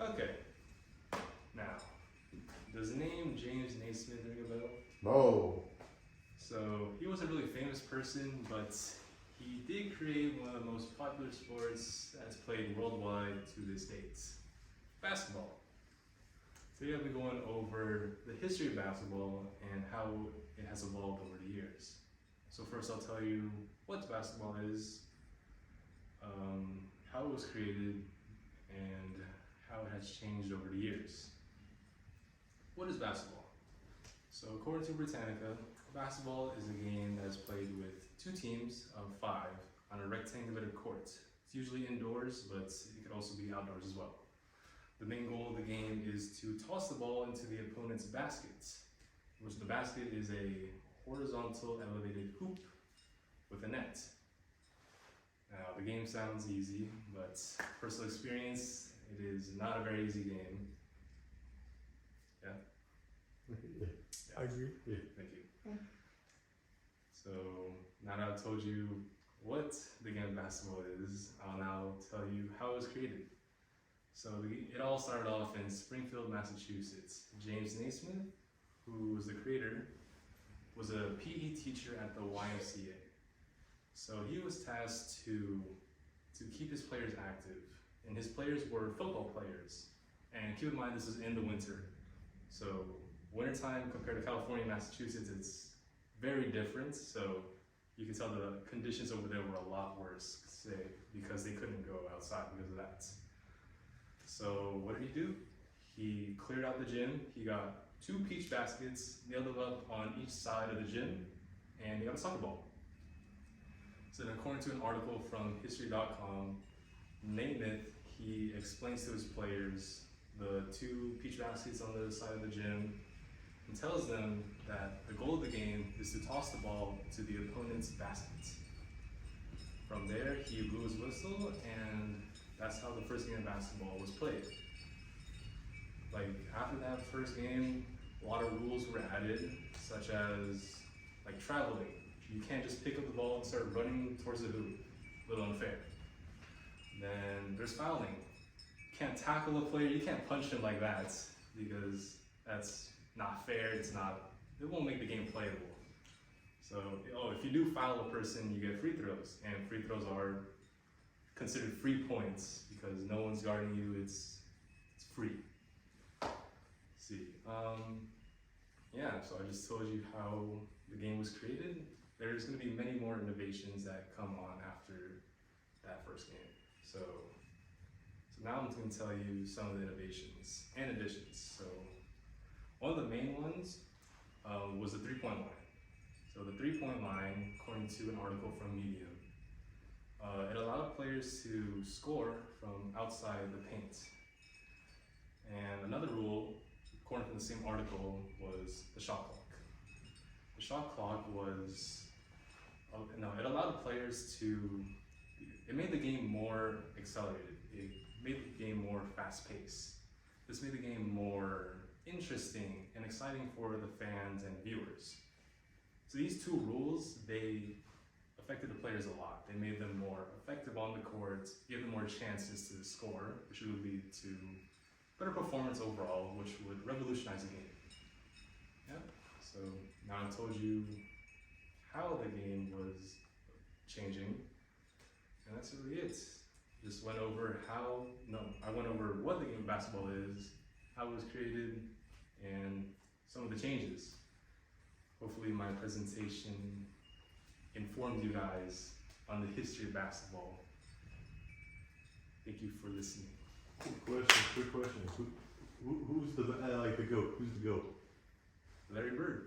Okay. Now, does the name James Naismith ring a bell? No. So he was a really famous person, but he did create one of the most popular sports that's played worldwide to this date, basketball. Today I'll be going over the history of basketball and how it has evolved over the years. So first I'll tell you what basketball is, how it was created, and how it has changed over the years. What is basketball? So according to Britannica, basketball is a game that is played with two teams of 5 on a rectangular court. It's usually indoors, but it could also be outdoors as well. The main goal of the game is to toss the ball into the opponent's basket, which the basket is a horizontal elevated hoop with a net. Now, the game sounds easy, but personal experience, it is not a very easy game. Yeah? Yeah. I agree. Yeah. Thank you. So, now that I've told you what the game of basketball is, I'll now tell you how it was created. So, it all started off in Springfield, Massachusetts. James Naismith, who was the creator, was a PE teacher at the YMCA. So he was tasked to keep his players active, and his players were football players. And keep in mind, this is in the winter. So wintertime compared to California and Massachusetts, it's very different. So you can tell the conditions over there were a lot worse, say, because they couldn't go outside because of that. So what did he do? He cleared out the gym. He got 2 peach baskets, nailed them up on each side of the gym, and he got a soccer ball. So according to an article from history.com, Naismith, he explains to his players the 2 peach baskets on the side of the gym and tells them that the goal of the game is to toss the ball to the opponent's basket. From there, he blew his whistle, and that's how the first game of basketball was played. Like, after that first game, a lot of rules were added, such as like traveling. You can't just pick up the ball and start running towards the hoop. A little unfair. Then there's fouling. You can't tackle a player, you can't punch him like that, because that's not fair, it won't make the game playable. So, if you do foul a person, you get free throws, and free throws are considered free points because no one's guarding you, it's free. See, yeah, so I just told you how the game was created. There's going to be many more innovations that come on after that first game. So now I'm going to tell you some of the innovations and additions. So one of the main ones was the 3-point line. So the 3-point line, according to an article from Medium, it allowed players to score from outside the paint. And another rule, according to the same article, was the shot clock. The shot clock was, it allowed players it made the game more accelerated. It made the game more fast-paced. This made the game more interesting and exciting for the fans and viewers. So these 2 rules, they affected the players a lot. They made them more effective on the court, gave them more chances to score, which would lead to better performance overall, which would revolutionize the game. Yeah. So now I've told you how the game was changing, and that's really it. Just went over I went over what the game of basketball is, how it was created, and some of the changes. Hopefully my presentation informed you guys on the history of basketball. Thank you for listening. Quick question. Who's the GOAT? Who's the GOAT? Larry Bird.